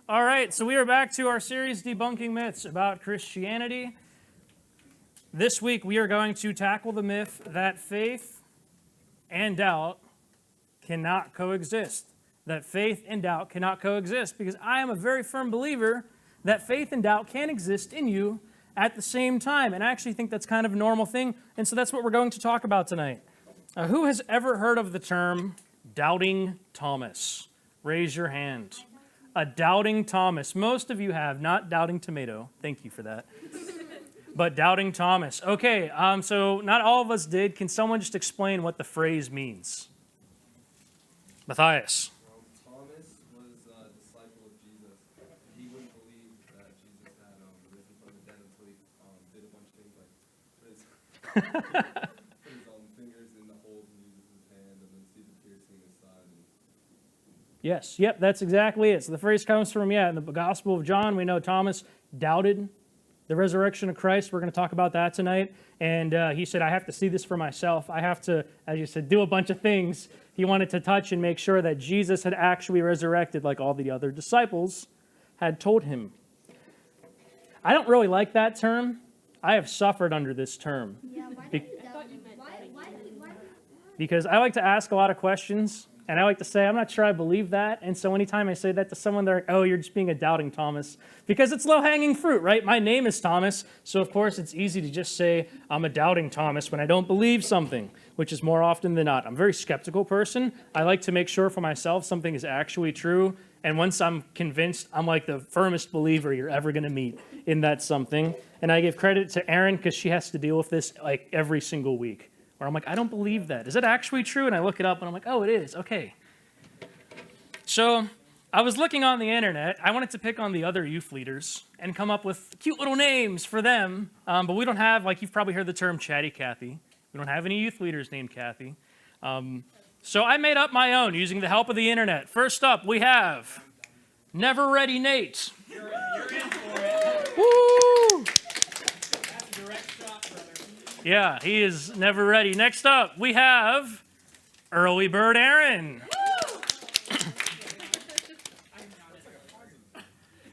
All right, so we are back to our series Debunking Myths about Christianity. This week we are going to tackle the myth that faith and doubt cannot coexist. That faith and doubt cannot coexist, because I am a very firm believer that faith and doubt can exist in you at the same time. And I actually think that's kind of a normal thing, and so that's what we're going to talk about tonight. Who has ever heard of the term Doubting Thomas? Raise your hand. A Doubting Thomas. Most of you have, not Doubting Tomato. Thank you for that. But Doubting Thomas. Okay, so not all of us did. Can someone just explain what the phrase means? Matthias. Thomas was a disciple of Jesus. He wouldn't believe that Jesus had risen from the dead until he did a bunch of things like put his fingers in the holes in Jesus' hand and then see the piercing in his side. Yes, yep, that's exactly it. So the phrase comes from, in the Gospel of John, we know Thomas doubted the resurrection of Christ. We're going to talk about that tonight. And he said, I have to see this for myself. I have to, as you said, do a bunch of things. He wanted to touch and make sure that Jesus had actually resurrected like all the other disciples had told him. I don't really like that term. I have suffered under this term. Yeah, Because I like to ask a lot of questions. And I like to say, I'm not sure I believe that. And so anytime I say that to someone, they're like, oh, you're just being a doubting Thomas. Because it's low-hanging fruit, right? My name is Thomas. So, of course, it's easy to just say I'm a doubting Thomas when I don't believe something, which is more often than not. I'm a very skeptical person. I like to make sure for myself something is actually true. And once I'm convinced, I'm like the firmest believer you're ever going to meet in that something. And I give credit to Erin because she has to deal with this like every single week. Where I'm like, I don't believe that. Is it actually true? And I look it up and I'm like, oh, it is. Okay. So I was looking on the internet. I wanted to pick on the other youth leaders and come up with cute little names for them. But we don't have, like you've probably heard the term Chatty Cathy. We don't have any youth leaders named Kathy. So I made up my own using the help of the internet. First up, we have Never Ready Nate. You're in for it. Woo! That's a direct shot, brother. Yeah, he is never ready. Next up, we have Early Bird Aaron.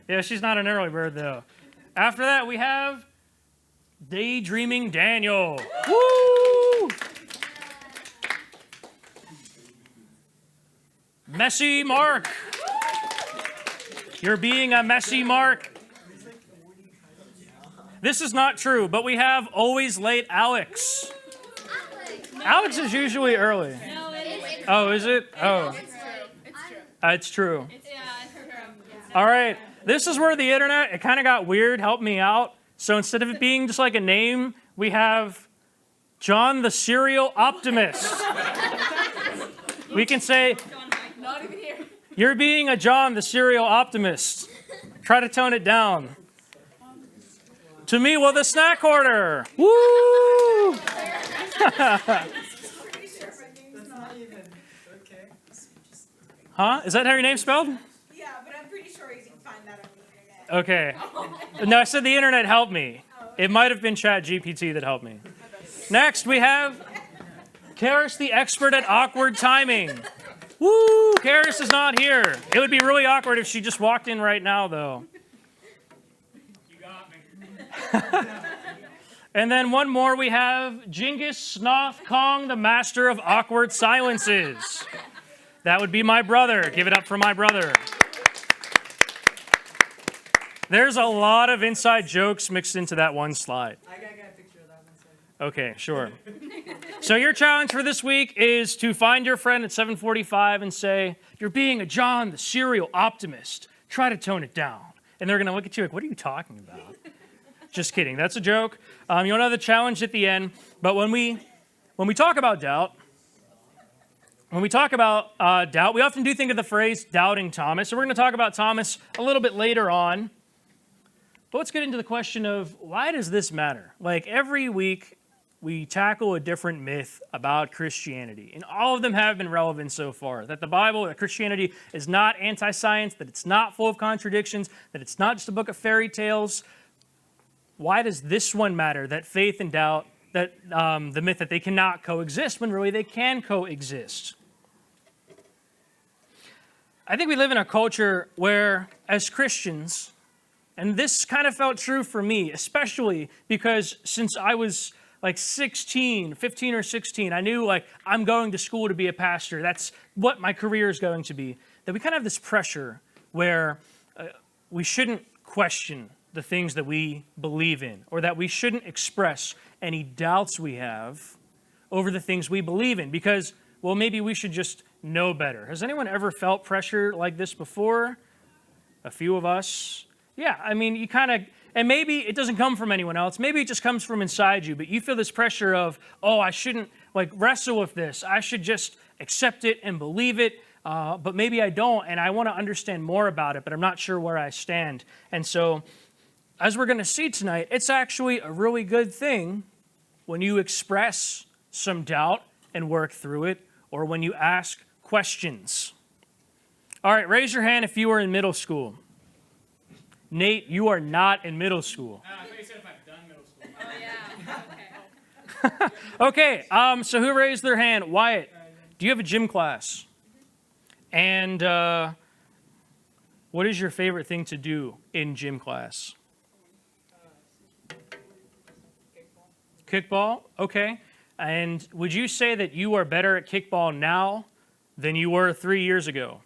Yeah, she's not an early bird, though. After that, we have Daydreaming Daniel. Woo! Messy Mark. You're being a messy Mark. This is not true, but we have Always Late Alex. Alex is usually early. No, it is. Oh, is it? Oh. It's true. It's true. It's true. All right. This is where the internet, it kind of got weird. Help me out. So instead of it being just like a name, we have John the Serial Optimist. We can say, Not even here. you're being a John the Serial Optimist. Try to tone it down. To me, well, the snack order. Woo! Huh? Is that how your name's spelled? Yeah, but I'm pretty sure you can find that on the internet. Okay. No, I said the internet helped me. It might have been ChatGPT that helped me. Next, we have Karis, the expert at awkward timing. Woo! Karis is not here. It would be really awkward if she just walked in right now, though. You got me. And then one more, we have Genghis Snoth Kong, the master of awkward silences. That would be my brother. Give it up for my brother. There's a lot of inside jokes mixed into that one slide. I gotta get a picture of that one. Okay, sure. So your challenge for this week is to find your friend at 7:45 and say, you're being a John the Serial Optimist. Try to tone it down. And they're going to look at you like, what are you talking about? Just kidding. That's a joke. You'll know the challenge at the end. But when we talk about doubt, we often do think of the phrase doubting Thomas. So we're going to talk about Thomas a little bit later on. But let's get into the question of why does this matter? Like every week, we tackle a different myth about Christianity. And all of them have been relevant so far. That the Bible, that Christianity is not anti-science, that it's not full of contradictions, that it's not just a book of fairy tales. Why does this one matter, that faith and doubt, that the myth that they cannot coexist when really they can coexist? I think we live in a culture where, as Christians, and this kind of felt true for me, especially because since I was like 15 or 16, I knew like I'm going to school to be a pastor. That's what my career is going to be. That we kind of have this pressure where we shouldn't question the things that we believe in, or that we shouldn't express any doubts we have over the things we believe in because, well, maybe we should just know better. Has anyone ever felt pressure like this before? A few of us. Yeah, I mean, you kind of, and maybe it doesn't come from anyone else. Maybe it just comes from inside you, but you feel this pressure of, oh, I shouldn't like wrestle with this. I should just accept it and believe it, but maybe I don't, and I want to understand more about it, but I'm not sure where I stand. And so, as we're going to see tonight, it's actually a really good thing when you express some doubt and work through it, or when you ask questions. All right, raise your hand if you were in middle school. Nate, you are not in middle school. I thought you said if I've done middle school. Oh, yeah. Okay. Okay, so who raised their hand? Wyatt, do you have a gym class? And what is your favorite thing to do in gym class? Kickball, okay. And would you say that you are better at kickball now than you were 3 years ago?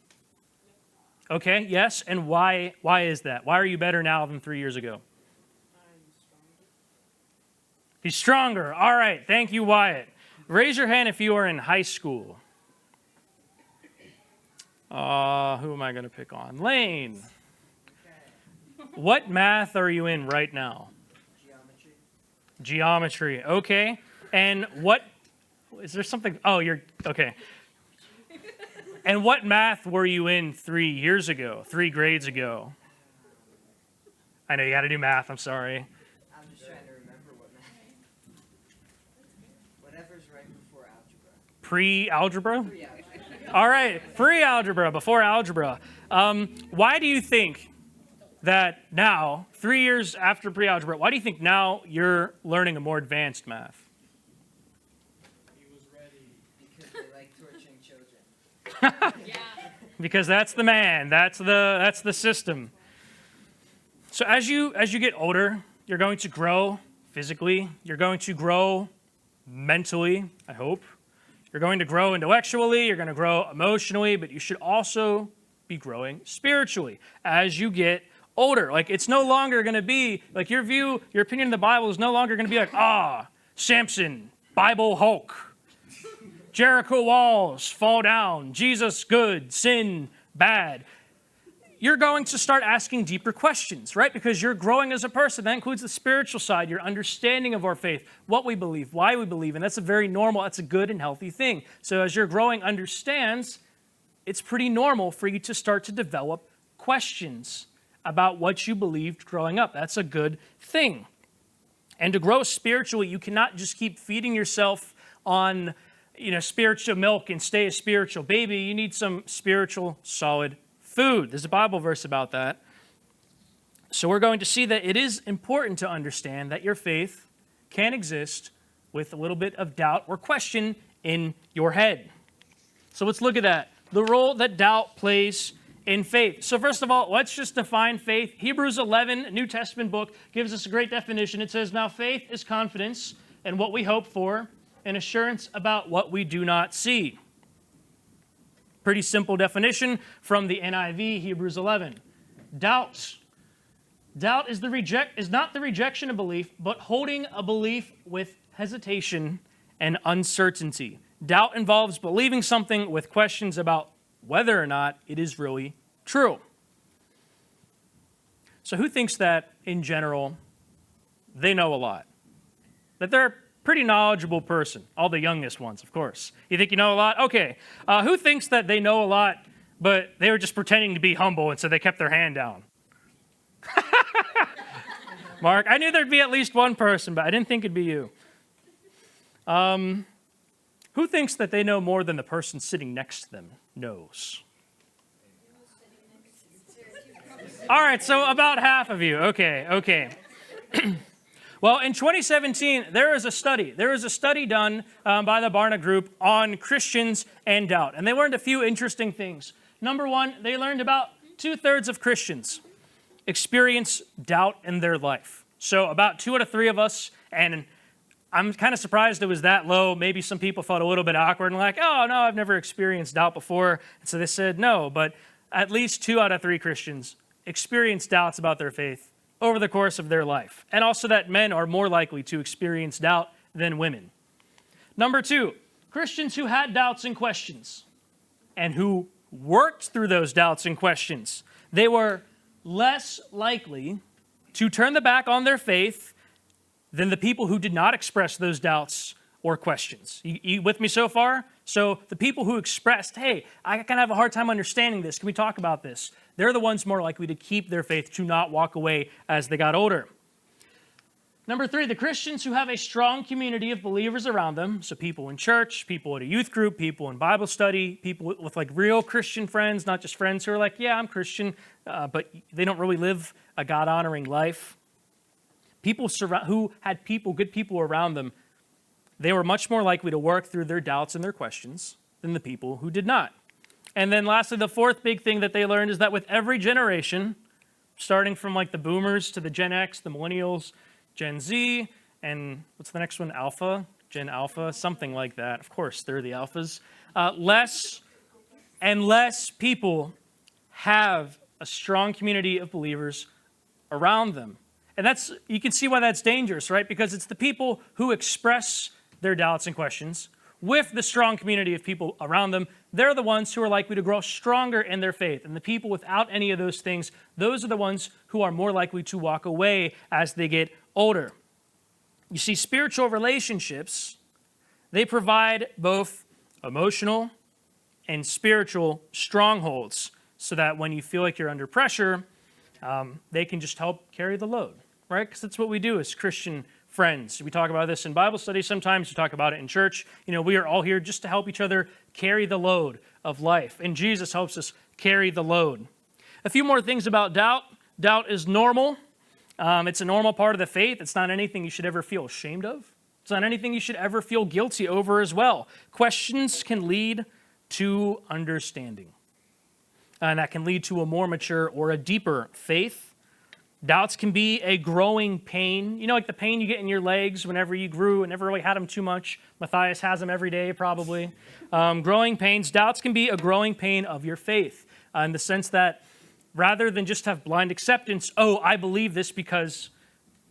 Okay, yes. And why is that? Why are you better now than 3 years ago? He's stronger. All right, thank you, Wyatt. Raise your hand if you are in high school. Who am I going to pick on? Lane. What math are you in right now? Geometry, okay. And what, is there something, oh, you're, okay. And what math were you in 3 years ago, 3 grades ago? I know you got to do math, I'm sorry. I'm just trying to remember what math. Whatever's right before algebra. Pre-algebra? Pre-algebra. All right, pre-algebra, before algebra. Why do you think that now, 3 years after pre-algebra, why do you think now you're learning a more advanced math? He was ready. Because they like torturing children. Yeah. Because that's the man, that's the system. So as you get older, you're going to grow physically, you're going to grow mentally, I hope. You're going to grow intellectually, you're going to grow emotionally, but you should also be growing spiritually as you get older. Like, it's no longer going to be, like, your opinion of the Bible is no longer going to be like, Samson, Bible Hulk, Jericho walls fall down, Jesus good, sin bad. You're going to start asking deeper questions, right? Because you're growing as a person. That includes the spiritual side, your understanding of our faith, what we believe, why we believe, and that's a very normal, that's a good and healthy thing. So as your growing understands, it's pretty normal for you to start to develop questions about what you believed growing up. That's a good thing. And to grow spiritually, you cannot just keep feeding yourself on, spiritual milk and stay a spiritual baby. You need some spiritual solid food. There's a Bible verse about that. So we're going to see that it is important to understand that your faith can exist with a little bit of doubt or question in your head. So let's look at that. The role that doubt plays in faith. So first of all, let's just define faith. Hebrews 11, a New Testament book, gives us a great definition. It says, now faith is confidence in what we hope for and assurance about what we do not see. Pretty simple definition from the NIV, Hebrews 11. Doubt is not the rejection of belief, but holding a belief with hesitation and uncertainty. Doubt involves believing something with questions about whether or not it is really true. So who thinks that, in general, they know a lot? That they're a pretty knowledgeable person? All the youngest ones, of course. You think you know a lot? Okay. Who thinks that they know a lot, but they were just pretending to be humble, and so they kept their hand down? Mark, I knew there'd be at least one person, but I didn't think it'd be you. Who thinks that they know more than the person sitting next to them knows? All right, so about half of you. Okay. Well, in 2017, there is a study. There was a study done by the Barna Group on Christians and doubt. And they learned a few interesting things. Number one, they learned about 2/3 of Christians experience doubt in their life. So about 2 out of 3 of us, and I'm kind of surprised it was that low. Maybe some people felt a little bit awkward and like, oh, no, I've never experienced doubt before. And so they said no, but at least 2 out of 3 Christians experience doubts about their faith over the course of their life. And also that men are more likely to experience doubt than women. Number 2, Christians who had doubts and questions and who worked through those doubts and questions, they were less likely to turn the back on their faith than the people who did not express those doubts or questions. You with me so far? So the people who expressed, hey, I kind of have a hard time understanding this. Can we talk about this? They're the ones more likely to keep their faith, to not walk away as they got older. Number 3, the Christians who have a strong community of believers around them, so people in church, people at a youth group, people in Bible study, people with like real Christian friends, not just friends who are like, yeah, I'm Christian, but they don't really live a God-honoring life. People who had good people around them, they were much more likely to work through their doubts and their questions than the people who did not. And then lastly, the 4th big thing that they learned is that with every generation, starting from like the boomers to the Gen X, the millennials, Gen Z, and what's the next one? Alpha? Gen Alpha? Something like that. Of course, they're the alphas. Less and less people have a strong community of believers around them. And you can see why that's dangerous, right? Because it's the people who express their doubts and questions with the strong community of people around them. They're the ones who are likely to grow stronger in their faith. And the people without any of those things, those are the ones who are more likely to walk away as they get older. You see, spiritual relationships, they provide both emotional and spiritual strongholds so that when you feel like you're under pressure, they can just help carry the load, right? Because that's what we do as Christian friends. We talk about this in Bible study sometimes. We talk about it in church. We are all here just to help each other carry the load of life. And Jesus helps us carry the load. A few more things about doubt. Doubt is normal. It's a normal part of the faith. It's not anything you should ever feel ashamed of. It's not anything you should ever feel guilty over as well. Questions can lead to understanding. And that can lead to a more mature or a deeper faith. Doubts can be a growing pain. Like the pain you get in your legs whenever you grew and never really had them too much. Matthias has them every day, probably. Growing pains. Doubts can be a growing pain of your faith in the sense that rather than just have blind acceptance, oh, I believe this because,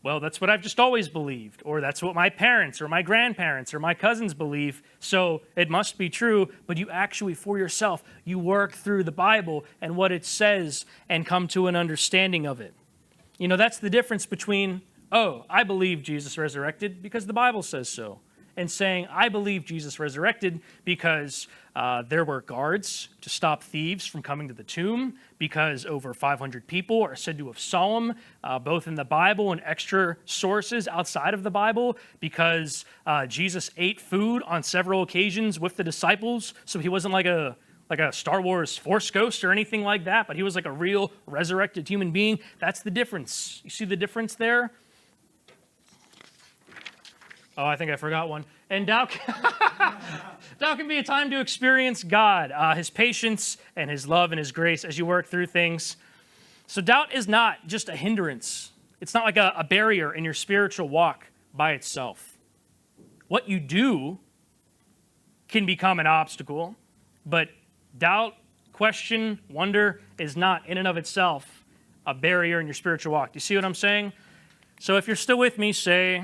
well, that's what I've just always believed, or that's what my parents or my grandparents or my cousins believe, so it must be true, but you actually, for yourself, you work through the Bible and what it says and come to an understanding of it. That's the difference between, oh, I believe Jesus resurrected because the Bible says so, and saying, I believe Jesus resurrected because there were guards to stop thieves from coming to the tomb, because over 500 people are said to have saw him, both in the Bible and extra sources outside of the Bible, because Jesus ate food on several occasions with the disciples, so he wasn't like a Star Wars Force ghost or anything like that, but he was like a real resurrected human being. That's the difference. You see the difference there? Oh, I think I forgot one. And doubt can be a time to experience God, his patience and his love and his grace as you work through things. So doubt is not just a hindrance. It's not like a barrier in your spiritual walk by itself. What you do can become an obstacle, but doubt, question, wonder is not in and of itself a barrier in your spiritual walk. Do you see what I'm saying? So if you're still with me, say,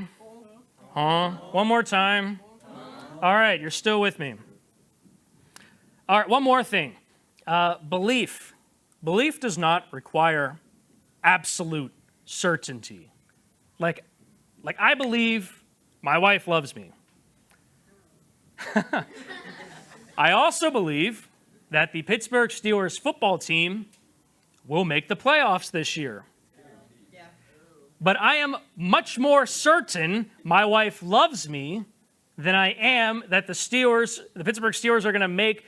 huh? One more time. All right, you're still with me. All right, one more thing. Belief. Belief does not require absolute certainty. Like I believe my wife loves me. I also believe that the Pittsburgh Steelers football team will make the playoffs this year. But I am much more certain my wife loves me than I am that the Pittsburgh Steelers are going to make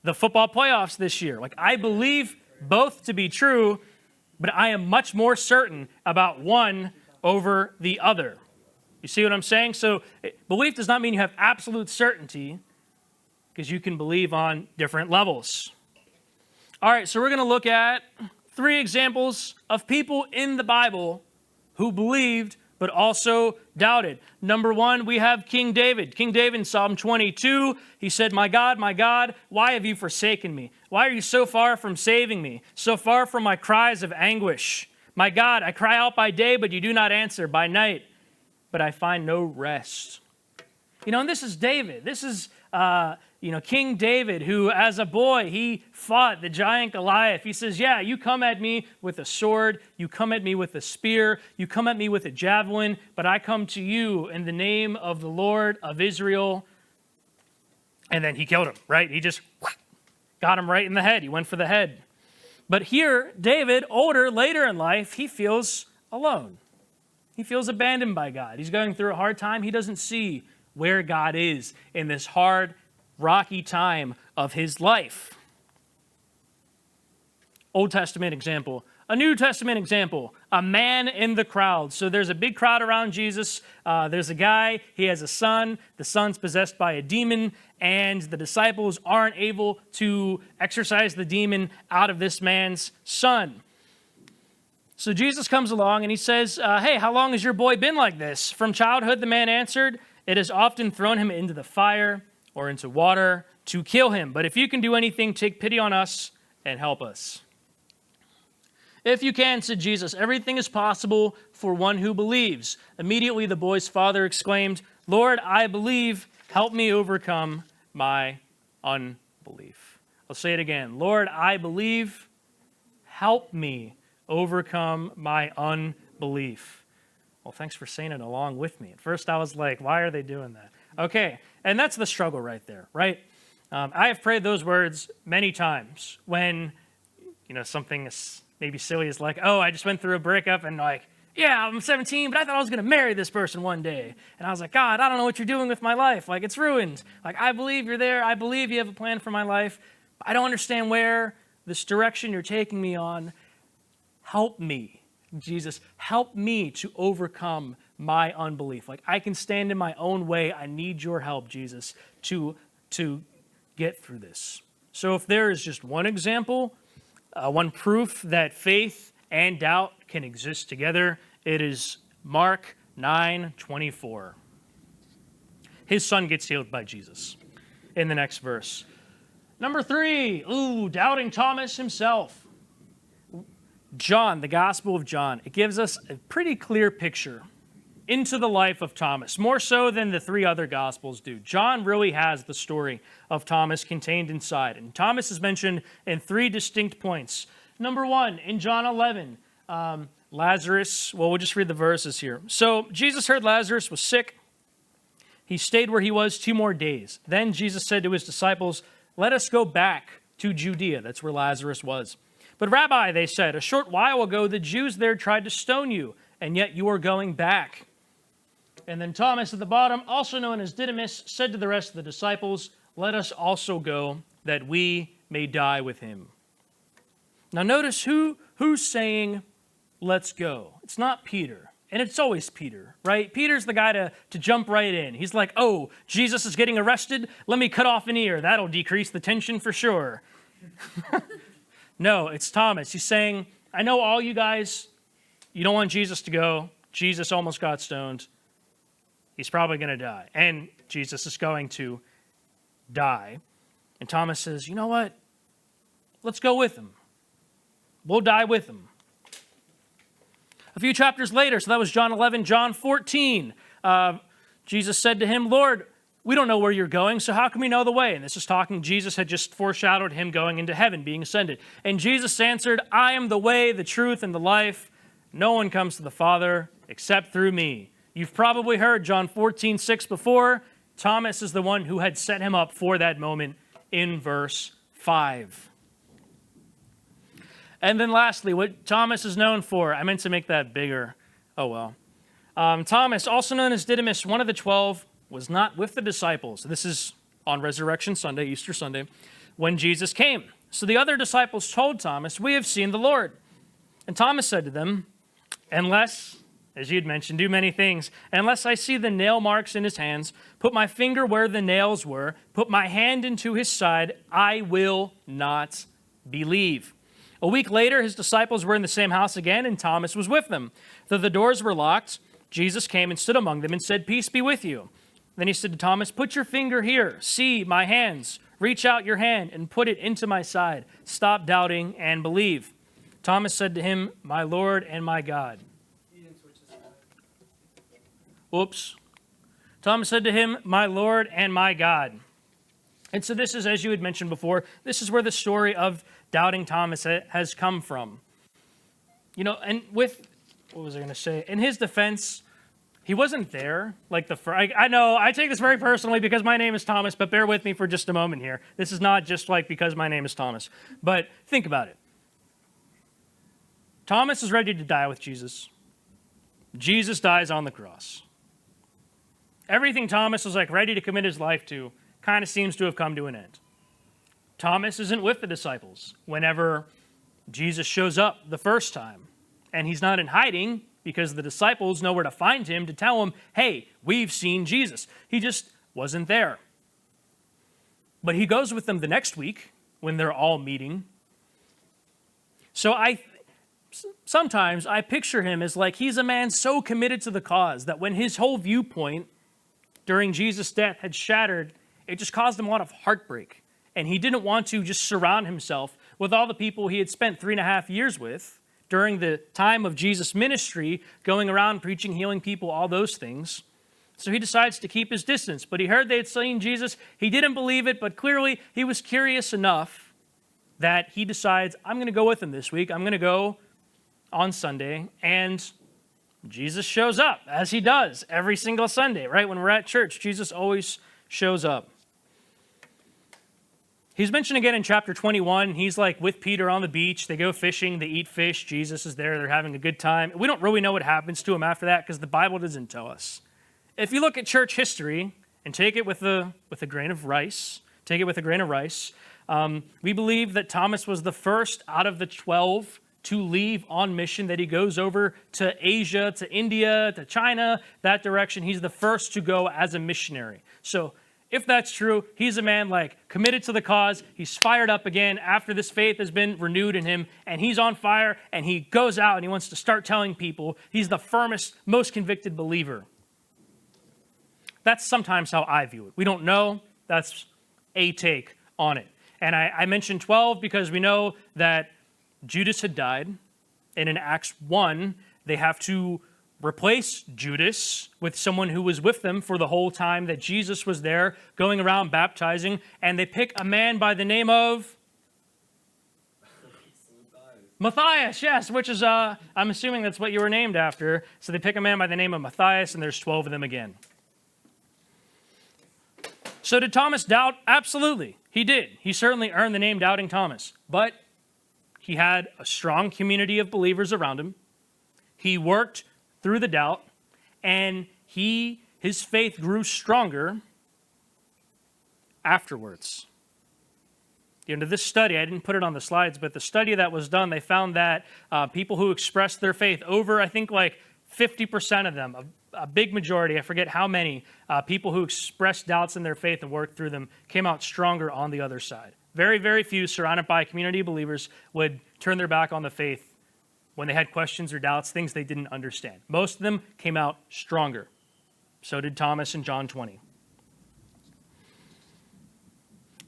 the football playoffs this year. I believe both to be true, but I am much more certain about one over the other. You see what I'm saying? So belief does not mean you have absolute certainty, because you can believe on different levels. All right, so we're going to look at 3 examples of people in the Bible who believed but also doubted. Number 1, we have King David. King David in Psalm 22, he said, my God, why have you forsaken me? Why are you so far from saving me, so far from my cries of anguish? My God, I cry out by day, but you do not answer, by night, but I find no rest. And this is David. This is, King David, who as a boy, he fought the giant Goliath. He says, yeah, you come at me with a sword, you come at me with a spear, you come at me with a javelin, but I come to you in the name of the Lord of Israel. And then he killed him, right? He just got him right in the head. He went for the head. But here, David, later in life, he feels alone. He feels abandoned by God. He's going through a hard time. He doesn't see where God is in this hard, rocky time of his life. Old Testament example. A New Testament example, a man in the crowd. So there's a big crowd around Jesus. There's a guy, he has a son. The son's possessed by a demon, and the disciples aren't able to exorcise the demon out of this man's son. So Jesus comes along and he says, hey, how long has your boy been like this? From childhood, the man answered, it has often thrown him into the fire or into water to kill him. But if you can do anything, take pity on us and help us. If you can, said Jesus, everything is possible for one who believes. Immediately the boy's father exclaimed, Lord, I believe, help me overcome my unbelief. I'll say it again. Lord, I believe, help me overcome my unbelief. Well, thanks for saying it along with me. At first I was like, why are they doing that? Okay, and that's the struggle right there, right? I have prayed those words many times when, something maybe silly is like, oh, I just went through a breakup and yeah, I'm 17, but I thought I was going to marry this person one day. And I was like, God, I don't know what you're doing with my life. It's ruined. I believe you're there. I believe you have a plan for my life. But I don't understand where this direction you're taking me on. Help me, Jesus. Help me to overcome my unbelief. I can stand in my own way. I need your help, Jesus, to get through this. So if there is just one example, one proof that faith and doubt can exist together, it is Mark 9:24. His son gets healed by Jesus in the next verse. Number 3, doubting Thomas himself. John, the Gospel of John, it gives us a pretty clear picture into the life of Thomas, more so than the 3 other Gospels do. John really has the story of Thomas contained inside, and Thomas is mentioned in 3 distinct points. Number 1, in John 11, Lazarus, we'll just read the verses here. So Jesus heard Lazarus was sick. He stayed where he was 2 more days. Then Jesus said to his disciples, let us go back to Judea. That's where Lazarus was. But Rabbi, they said, a short while ago the Jews there tried to stone you, and yet you are going back. And then Thomas at the bottom, also known as Didymus, said to the rest of the disciples, let us also go, that we may die with him. Now notice who's saying, let's go. It's not Peter. And it's always Peter, right? Peter's the guy to jump right in. He's like, oh, Jesus is getting arrested. Let me cut off an ear. That'll decrease the tension for sure. No, it's Thomas. He's saying, I know all you guys, you don't want Jesus to go. Jesus almost got stoned. He's probably going to die. And Jesus is going to die. And Thomas says, you know what? Let's go with him. We'll die with him. A few chapters later, so that was John 11, John 14, Jesus said to him, Lord, we don't know where you're going, so how can we know the way? And this is talking, Jesus had just foreshadowed him going into heaven, being ascended. And Jesus answered, I am the way, the truth, and the life. No one comes to the Father except through me. You've probably heard John 14:6 before. Thomas is the one who had set him up for that moment in verse 5. And then lastly, what Thomas is known for. I meant to make that bigger. Oh, well. Thomas, also known as Didymus, one of the 12, was not with the disciples. This is on Resurrection Sunday, Easter Sunday, when Jesus came. So the other disciples told Thomas, we have seen the Lord. And Thomas said to them, unless, as you had mentioned, do many things, unless I see the nail marks in his hands, put my finger where the nails were, put my hand into his side, I will not believe. A week later, his disciples were in the same house again, and Thomas was with them. Though the doors were locked, Jesus came and stood among them and said, "Peace be with you." Then he said to Thomas, "Put your finger here. See my hands. Reach out your hand and put it into my side. Stop doubting and believe." Thomas said to him, "My Lord and my God." Whoops. Thomas said to him, "My Lord and my God." And so this is, as you had mentioned before, this is where the story of doubting Thomas has come from. You know, and with, what was I going to say? In his defense, he wasn't there. Like I know, I take this very personally because my name is Thomas, but bear with me for just a moment here. This is not just like because my name is Thomas. But think about it. Thomas is ready to die with Jesus. Jesus dies on the cross. Everything Thomas was like ready to commit his life to kind of seems to have come to an end. Thomas isn't with the disciples whenever Jesus shows up the first time. And he's not in hiding because the disciples know where to find him to tell him, "Hey, we've seen Jesus." He just wasn't there. But he goes with them the next week when they're all meeting. So sometimes I picture him as like he's a man so committed to the cause that when his whole viewpoint during Jesus' death had shattered, it just caused him a lot of heartbreak. And he didn't want to just surround himself with all the people he had spent 3.5 years with during the time of Jesus' ministry, going around preaching, healing people, all those things. So he decides to keep his distance. But he heard they had seen Jesus. He didn't believe it, but clearly he was curious enough that he decides, I'm going to go with him this week. I'm going to go on Sunday. And Jesus shows up, as he does every single Sunday, right? When we're at church, Jesus always shows up. He's mentioned again in chapter 21. He's like with Peter on the beach. They go fishing. They eat fish. Jesus is there. They're having a good time. We don't really know what happens to him after that because the Bible doesn't tell us. If you look at church history and take it with a grain of rice, we believe that Thomas was the first out of the 12 to leave on mission, that he goes over to Asia, to India, to China, that direction. He's the first to go as a missionary. So if that's true, he's a man like committed to the cause. He's fired up again after this faith has been renewed in him, and he's on fire, and he goes out and he wants to start telling people. He's the firmest, most convicted believer. That's sometimes how I view it. We don't know. That's a take on it. And I mentioned 12 because we know that Judas had died, and in Acts 1, they have to replace Judas with someone who was with them for the whole time that Jesus was there, going around baptizing, and they pick a man by the name of Matthias, yes, which is, I'm assuming that's what you were named after. So they pick a man by the name of Matthias, and there's 12 of them again. So did Thomas doubt? Absolutely, he did. He certainly earned the name Doubting Thomas, but he had a strong community of believers around him. He worked through the doubt, and his faith grew stronger afterwards. You know, this study, I didn't put it on the slides, but the study that was done, they found that people who expressed their faith, over, I think, like 50% of them, a big majority, I forget how many, people who expressed doubts in their faith and worked through them came out stronger on the other side. Very, very few, surrounded by a community of believers, would turn their back on the faith when they had questions or doubts, things they didn't understand. Most of them came out stronger. So did Thomas in John 20.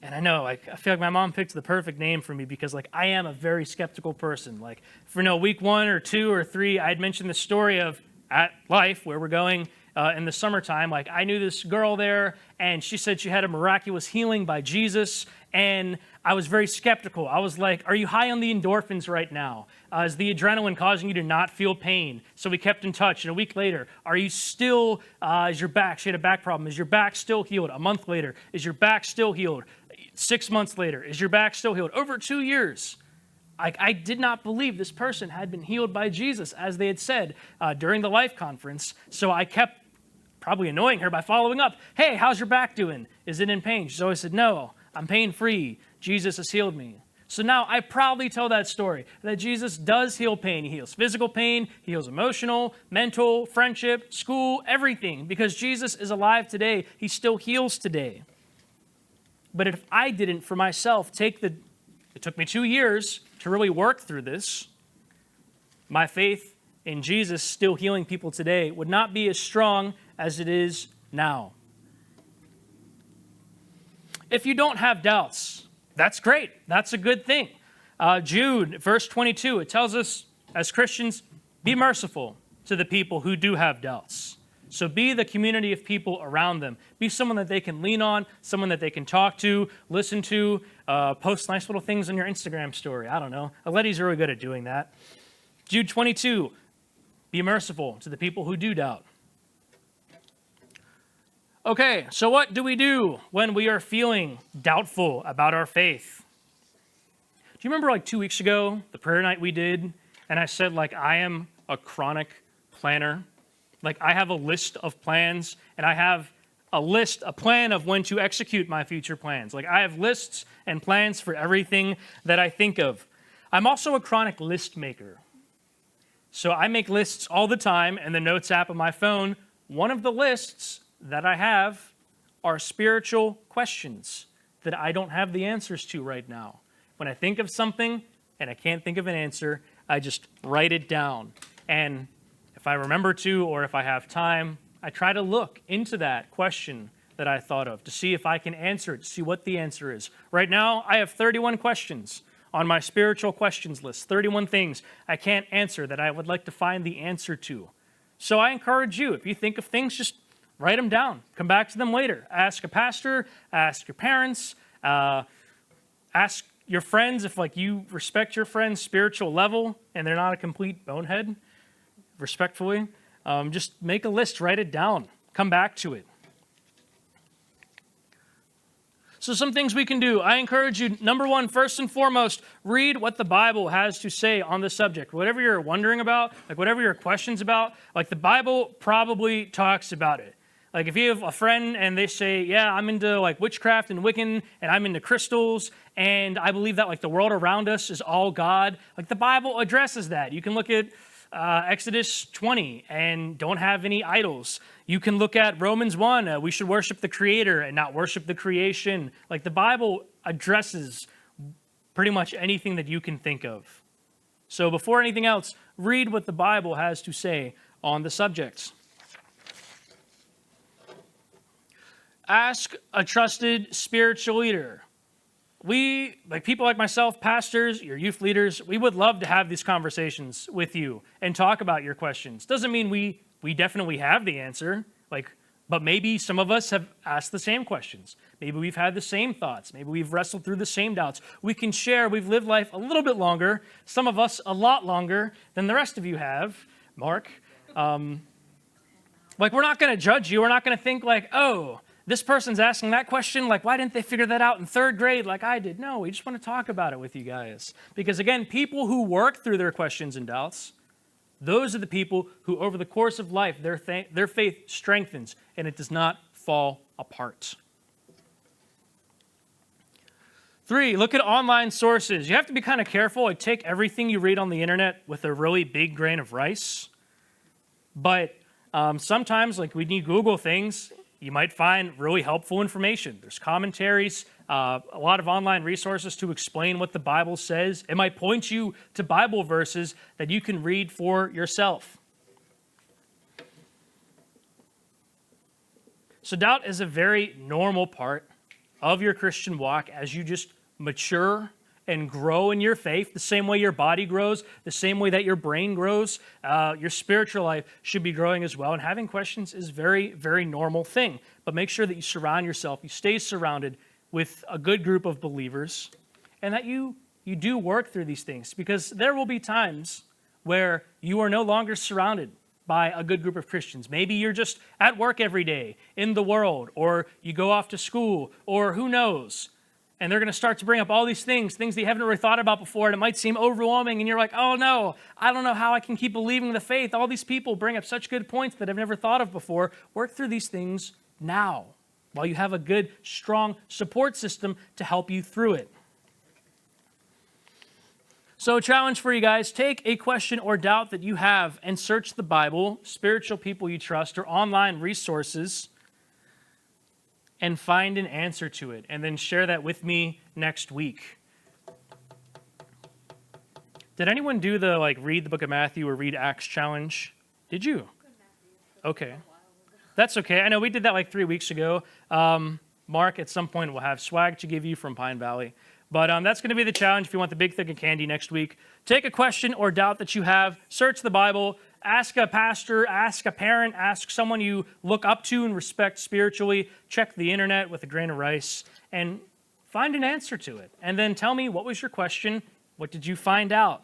And I know, I feel like my mom picked the perfect name for me because, like, I am a very skeptical person. Like, for week 1 or 2 or 3, I had mentioned the story of at Life, where we're going in the summertime. Like, I knew this girl there, and she said she had a miraculous healing by Jesus, and I was very skeptical. I was like, are you high on the endorphins right now? Is the adrenaline causing you to not feel pain? So we kept in touch, and a week later, are you still, is your back, she had a back problem, is your back still healed? A month later, is your back still healed? 6 months later, is your back still healed? Over 2 years. I did not believe this person had been healed by Jesus, as they had said during the Life conference. So I kept probably annoying her by following up. Hey, how's your back doing? Is it in pain? She's always said, no, I'm pain-free. Jesus has healed me. So now I proudly tell that story, that Jesus does heal pain. He heals physical pain, he heals emotional, mental, friendship, school, everything. Because Jesus is alive today, he still heals today. But if I didn't, for myself, take the it took me 2 years to really work through this. My faith in Jesus still healing people today would not be as strong as it is now. If you don't have doubts, that's great. That's a good thing. Jude, verse 22, it tells us as Christians, be merciful to the people who do have doubts. So be the community of people around them. Be someone that they can lean on, someone that they can talk to, listen to, post nice little things on your Instagram story. I don't know. Aletti's really good at doing that. Jude 22, be merciful to the people who do doubt. Okay, so what do we do when we are feeling doubtful about our faith? Do you remember like 2 weeks ago, the prayer night we did, and I said like I am a chronic planner? Like I have a list of plans, and I have a plan of when to execute my future plans. Like I have lists and plans for everything that I think of. I'm also a chronic list maker. So I make lists all the time in the Notes app on my phone. One of the lists that I have are spiritual questions that I don't have the answers to right now. When I think of something and I can't think of an answer, I just write it down. And if I remember to, or if I have time, I try to look into that question that I thought of to see if I can answer it, to see what the answer is. Right now, I have 31 questions on my spiritual questions list, 31 things I can't answer that I would like to find the answer to. So I encourage you, if you think of things, just write them down. Come back to them later. Ask a pastor, ask your parents, ask your friends if like you respect your friend's spiritual level and they're not a complete bonehead, respectfully. Just make a list, write it down, come back to it. So some things we can do. I encourage you, number one, first and foremost, read what the Bible has to say on the subject. Whatever you're wondering about, like whatever your questions about, like the Bible probably talks about it. Like if you have a friend and they say, yeah, I'm into like witchcraft and Wiccan and I'm into crystals and I believe that like the world around us is all God, like the Bible addresses that. You can look at Exodus 20 and don't have any idols. You can look at Romans 1, we should worship the Creator and not worship the creation. Like the Bible addresses pretty much anything that you can think of. So before anything else, read what the Bible has to say on the subject. Ask a trusted spiritual leader. We, like people like myself, pastors, your youth leaders, we would love to have these conversations with you and talk about your questions. Doesn't mean we definitely have the answer, but maybe some of us have asked the same questions. Maybe we've had the same thoughts. Maybe we've wrestled through the same doubts. We can share. We've lived life a little bit longer, some of us a lot longer than the rest of you have, Mark. We're not going to judge you. We're not going to think like, oh, this person's asking that question, like, why didn't they figure that out in third grade like I did? No, we just want to talk about it with you guys. Because again, people who work through their questions and doubts, those are the people who over the course of life, their faith strengthens and it does not fall apart. 3, look at online sources. You have to be kind of careful. Like, take everything you read on the internet with a really big grain of rice. But sometimes, like when you Google things, you might find really helpful information. There's commentaries, a lot of online resources to explain what the Bible says. It might point you to Bible verses that you can read for yourself. So doubt is a very normal part of your Christian walk as you just mature and grow in your faith, the same way your body grows, the same way that your brain grows, your spiritual life should be growing as well. And having questions is very, very normal thing. But make sure that you surround yourself, you stay surrounded with a good group of believers, and that you do work through these things, because there will be times where you are no longer surrounded by a good group of Christians. Maybe you're just at work every day, in the world, or you go off to school, or who knows. And they're going to start to bring up all these things that you haven't really thought about before, and it might seem overwhelming, and you're like, oh no, I don't know how I can keep believing the faith. All these people bring up such good points that I've never thought of before. Work through these things now, while you have a good, strong support system to help you through it. So a challenge for you guys, take a question or doubt that you have and search the Bible, spiritual people you trust, or online resources, and find an answer to it, and then share that with me next week. Did anyone do the read the book of Matthew or read Acts challenge? Did you? Okay. That's okay. I know we did that like 3 weeks ago. Mark, at some point, will have swag to give you from Pine Valley. But that's going to be the challenge if you want the big thing of candy next week. Take a question or doubt that you have, search the Bible, ask a pastor, ask a parent, ask someone you look up to and respect spiritually, check the internet with a grain of rice, and find an answer to it. And then tell me, what was your question? What did you find out?